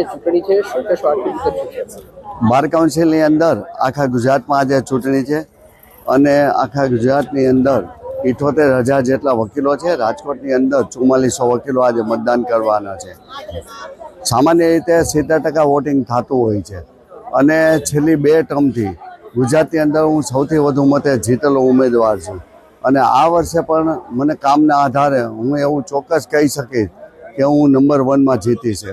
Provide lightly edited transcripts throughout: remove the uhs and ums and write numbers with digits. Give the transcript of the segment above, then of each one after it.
ચૂંટણી છે શું કહેશો આટલી વિગત છે? બાર કાઉન્સિલની અંદર આખા ગુજરાતમાં આજે ચૂંટણી છે અને આખા ગુજરાતની અંદર 78,000 જેટલા વકીલો છે. રાજકોટની અંદર 4400 વકીલો આજે મતદાન કરવાના છે. સામાન્ય રીતે 70% વોટિંગ થતું હોય છે અને છેલ્લી 2 ટર્મથી ગુજરાતની અંદર હું સૌથી વધુ મતે જીતેલો ઉમેદવાર છું અને આ વર્ષે પણ મને કામના આધારે હું એવું ચોક્કસ કહી શકીશ કે હું નંબર 1માં જીતીશ.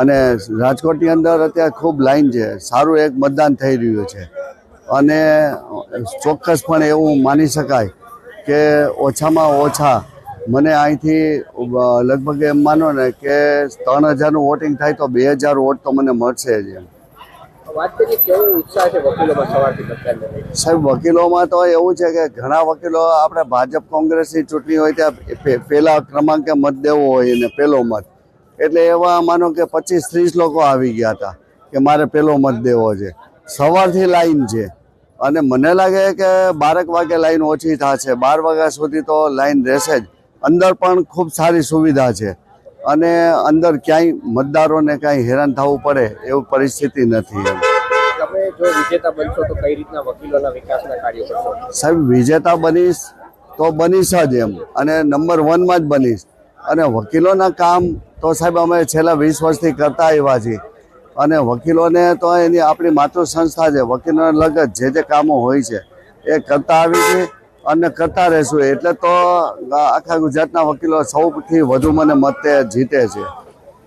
અને રાજકોટની અંદર અત્યારે ખૂબ લાઈન છે, સારું એક મતદાન થઈ રહ્યું છે અને ચોક્કસપણે એવું માની શકાય કે ઓછામાં ઓછા મને અહીંથી લગભગ એમ માનો ને કે 3,000નું વોટિંગ થાય તો 2,000 વોટ તો મને મળશે જ. વાત કરીએ કેવો ઉત્સાહ છે વકીલોમાં સવારથી મતદાન? સાહેબ, વકીલોમાં તો એવું છે કે ઘણા વકીલો આપણે ભાજપ કોંગ્રેસની ચૂંટણી હોય ત્યાં પહેલા ક્રમાંકે મત દેવો હોય અને પહેલો મત, એટલે એવા માનો કે 25-30 લોકો આવી ગયા હતા કે મારે પહેલો મત દેવો છે. સવારથી લાઈન છે અને મને લાગે કે 12 વાગે લાઈન ઓછી થશે, 12 વાગ્યા સુધી તો લાઈન રહેશે જ. અંદર પણ ખૂબ સારી સુવિધા છે અને અંદર ક્યાંય મતદારોને કાંઈ હેરાન થવું પડે એવી પરિસ્થિતિ નથી. તમે જો વિજેતા બનશો તો કઈ રીતના વકીલોના વિકાસના કાર્યો કરશો? સાહેબ, વિજેતા બનીશ તો બનીશ જ અને નંબર 1માં જ બનીશ. અને વકીલોના કામ તો સાહેબ અમે છેલ્લા 20 વર્ષથી કરતા આવ્યા છીએ અને વકીલોને તો એની આપણી માતૃ સંસ્થા છે, વકીલોને લગત જે કામો હોય છે એ કરતા આવી છે અને કરતા રહેશું. એટલે તો આખા ગુજરાતના વકીલો સૌથી વધુ મને મતે જીતે છે.